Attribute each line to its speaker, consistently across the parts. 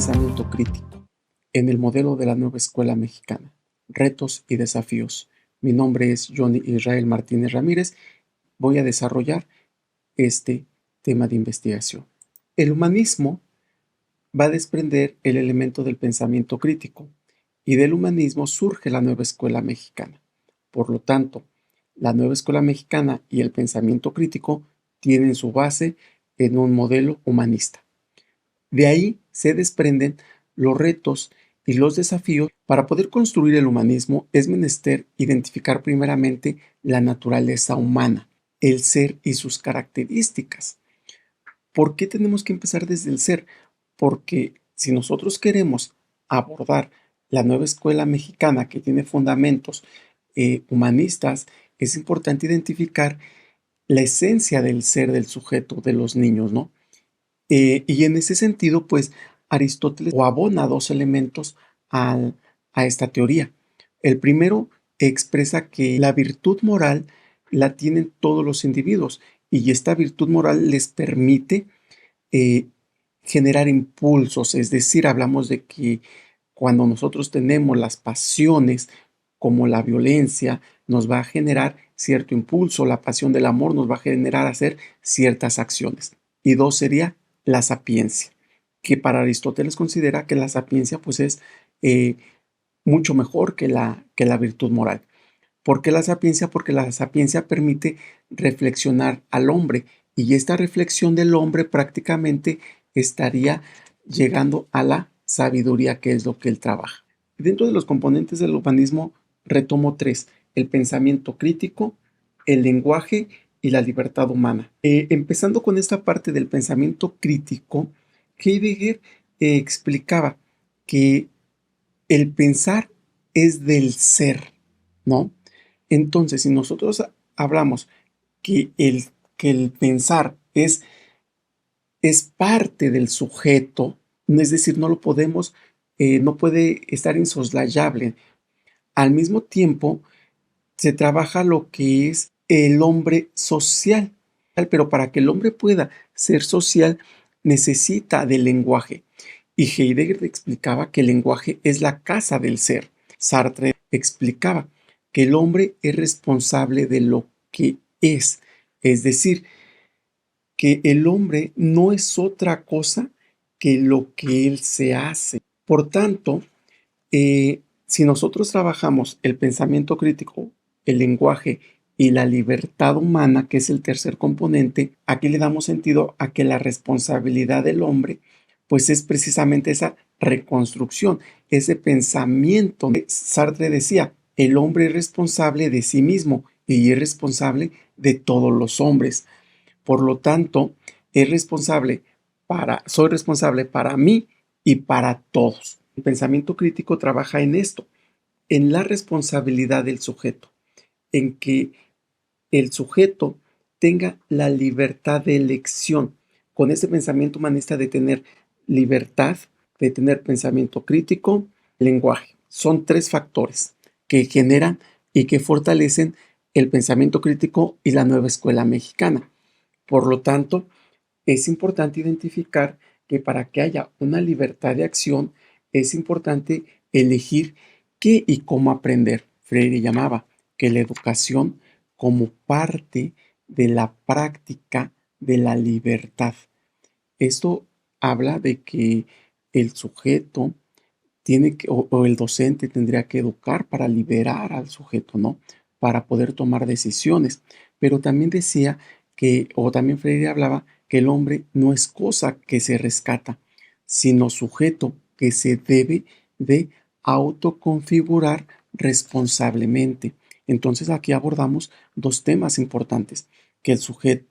Speaker 1: pensamiento crítico en el modelo de la nueva escuela mexicana. Retos y desafíos. Mi nombre es Johnny Israel Martínez Ramírez. Voy a desarrollar este tema de investigación. El humanismo va a desprender el elemento del pensamiento crítico y del humanismo surge la nueva escuela mexicana. Por lo tanto, la nueva escuela mexicana y el pensamiento crítico tienen su base en un modelo humanista. De ahí se desprenden los retos y los desafíos. Para poder construir el humanismo es menester identificar primeramente la naturaleza humana, el ser y sus características. ¿Por qué tenemos que empezar desde el ser? Porque si nosotros queremos abordar la nueva escuela mexicana que tiene fundamentos humanistas, es importante identificar la esencia del ser del sujeto, de los niños, ¿no? Y en ese sentido, pues Aristóteles abona dos elementos a esta teoría. El primero expresa que la virtud moral la tienen todos los individuos y esta virtud moral les permite eh, generar impulsos, es decir, hablamos de que cuando nosotros tenemos las pasiones como la violencia, nos va a generar cierto impulso, la pasión del amor nos va a generar hacer ciertas acciones. Y dos sería la sapiencia, que para Aristóteles considera que la sapiencia pues es mucho mejor que la virtud moral. ¿Por qué la sapiencia? Porque la sapiencia permite reflexionar al hombre y esta reflexión del hombre prácticamente estaría llegando a la sabiduría, que es lo que él trabaja. Dentro de los componentes del humanismo retomo tres: el pensamiento crítico, el lenguaje y la libertad humana. Empezando con esta parte del pensamiento crítico, Heidegger explicaba que el pensar es del ser, ¿no? Entonces, si nosotros hablamos que el pensar es parte del sujeto, es decir, no lo podemos, no puede estar insoslayable. Al mismo tiempo, se trabaja lo que es el hombre social, pero para que el hombre pueda ser social, necesita del lenguaje. Y Heidegger explicaba que el lenguaje es la casa del ser. Sartre explicaba que el hombre es responsable de lo que es decir, que el hombre no es otra cosa que lo que él se hace. Por tanto, si nosotros trabajamos el pensamiento crítico, el lenguaje y la libertad humana, que es el tercer componente, aquí le damos sentido a que la responsabilidad del hombre, pues es precisamente esa reconstrucción, ese pensamiento. Sartre decía, el hombre es responsable de sí mismo y es responsable de todos los hombres. Por lo tanto, soy responsable para mí y para todos. El pensamiento crítico trabaja en esto, en la responsabilidad del sujeto, en que el sujeto tenga la libertad de elección, con ese pensamiento humanista de tener libertad, de tener pensamiento crítico, lenguaje. Son tres factores que generan y que fortalecen el pensamiento crítico y la nueva escuela mexicana. Por lo tanto, es importante identificar que para que haya una libertad de acción, es importante elegir qué y cómo aprender. Freire llamaba que la educación como parte de la práctica de la libertad. Esto habla de que el sujeto tiene que, o el docente tendría que educar para liberar al sujeto, ¿no? Para poder tomar decisiones. Pero también decía que, o también Freire hablaba que el hombre no es cosa que se rescata, sino sujeto que se debe de autoconfigurar responsablemente. Entonces aquí abordamos dos temas importantes, que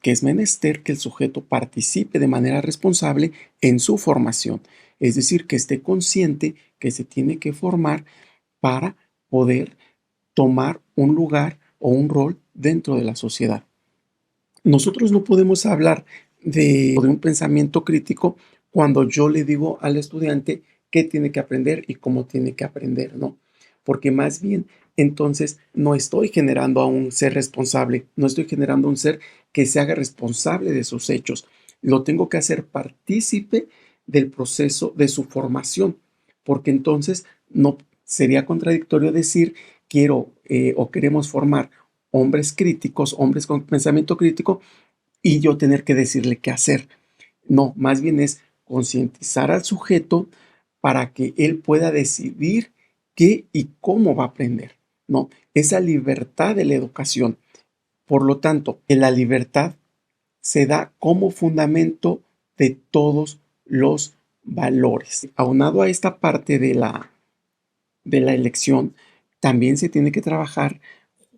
Speaker 1: es menester que el sujeto participe de manera responsable en su formación, es decir, que esté consciente que se tiene que formar para poder tomar un lugar o un rol dentro de la sociedad. Nosotros no podemos hablar de un pensamiento crítico cuando yo le digo al estudiante qué tiene que aprender y cómo tiene que aprender, ¿no? Porque más bien, entonces, no estoy generando a un ser responsable, no estoy generando a un ser que se haga responsable de sus hechos. Lo tengo que hacer partícipe del proceso de su formación, porque entonces no sería contradictorio decir quiero o queremos formar hombres críticos, hombres con pensamiento crítico, y yo tener que decirle qué hacer. No, más bien es concientizar al sujeto para que él pueda decidir qué y cómo va a aprender, ¿no? Esa libertad de la educación. Por lo tanto, en la libertad se da como fundamento de todos los valores. Aunado a esta parte de la elección, también se tiene que trabajar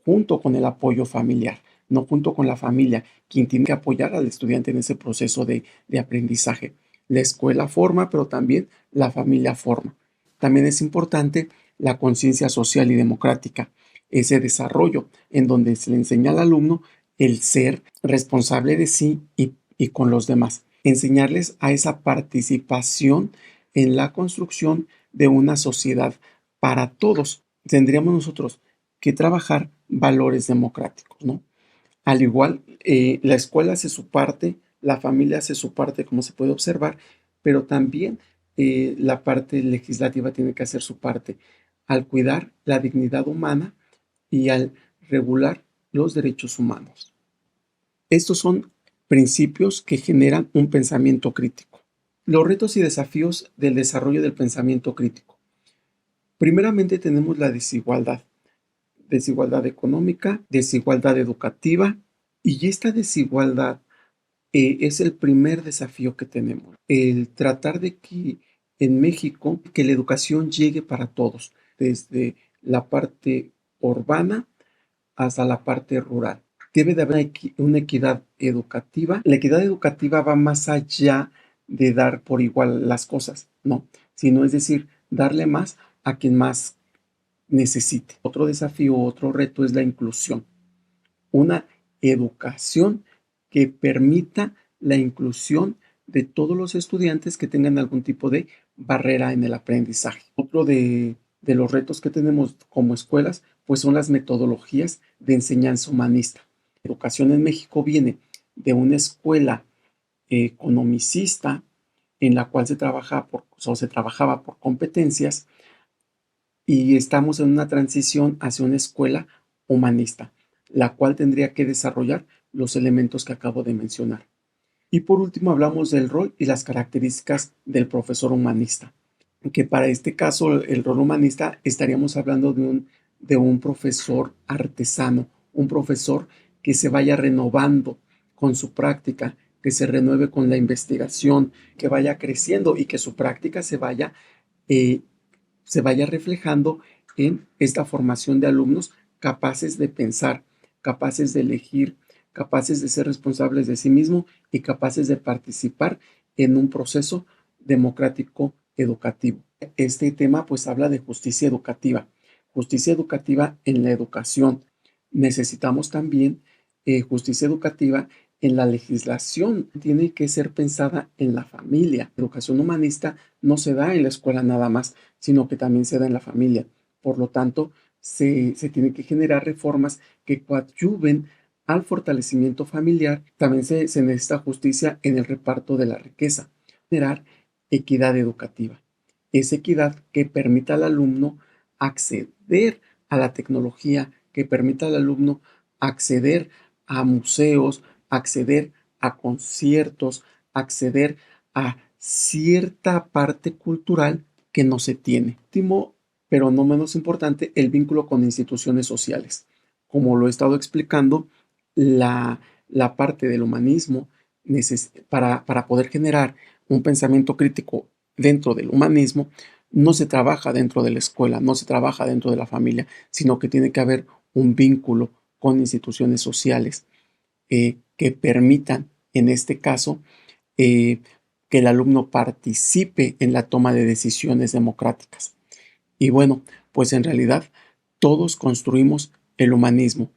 Speaker 1: junto con el apoyo familiar, no junto con la familia, quien tiene que apoyar al estudiante en ese proceso de aprendizaje. La escuela forma, pero también la familia forma. También es importante la conciencia social y democrática, ese desarrollo en donde se le enseña al alumno el ser responsable de sí y con los demás. Enseñarles a esa participación en la construcción de una sociedad para todos. Tendríamos nosotros que trabajar valores democráticos, ¿no? Al igual, la escuela hace su parte, la familia hace su parte, como se puede observar, pero también la parte legislativa tiene que hacer su parte al cuidar la dignidad humana y al regular los derechos humanos. Estos son principios que generan un pensamiento crítico. Los retos y desafíos del desarrollo del pensamiento crítico. Primeramente tenemos la desigualdad. Desigualdad económica, desigualdad educativa, y esta desigualdad es el primer desafío que tenemos, el tratar de que en México que la educación llegue para todos, desde la parte urbana hasta la parte rural. Debe de haber una equidad educativa. La equidad educativa va más allá de dar por igual las cosas, no, sino es decir, darle más a quien más necesite. Otro desafío, otro reto es la inclusión. Una educación que permita la inclusión de todos los estudiantes que tengan algún tipo de barrera en el aprendizaje. Otro de los retos que tenemos como escuelas, pues son las metodologías de enseñanza humanista. La educación en México viene de una escuela economicista en la cual se trabajaba por competencias, y estamos en una transición hacia una escuela humanista, la cual tendría que desarrollar los elementos que acabo de mencionar. Y por último hablamos del rol y las características del profesor humanista, que para este caso el rol humanista estaríamos hablando de un profesor artesano, un profesor que se vaya renovando con su práctica, que se renueve con la investigación, que vaya creciendo y que su práctica eh, se vaya reflejando en esta formación de alumnos capaces de pensar, capaces de elegir, capaces de ser responsables de sí mismos y capaces de participar en un proceso democrático educativo. Este tema pues habla de justicia educativa en la educación. Necesitamos también justicia educativa en la legislación. Tiene que ser pensada en la familia. La educación humanista no se da en la escuela nada más, sino que también se da en la familia. Por lo tanto, se tienen que generar reformas que coadyuven al fortalecimiento familiar. También se necesita justicia en el reparto de la riqueza. Generar equidad educativa. Esa equidad que permita al alumno acceder a la tecnología, que permita al alumno acceder a museos, acceder a conciertos, acceder a cierta parte cultural que no se tiene. Último, pero no menos importante, el vínculo con instituciones sociales. Como lo he estado explicando, la parte del humanismo para poder generar un pensamiento crítico dentro del humanismo, no se trabaja dentro de la escuela, no se trabaja dentro de la familia, sino que tiene que haber un vínculo con instituciones sociales que permitan, en este caso, que el alumno participe en la toma de decisiones democráticas. Y bueno, pues en realidad todos construimos el humanismo.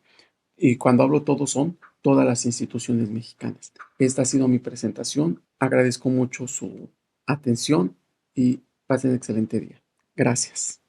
Speaker 1: Y cuando hablo todos son todas las instituciones mexicanas. Esta ha sido mi presentación. Agradezco mucho su atención y pasen excelente día. Gracias.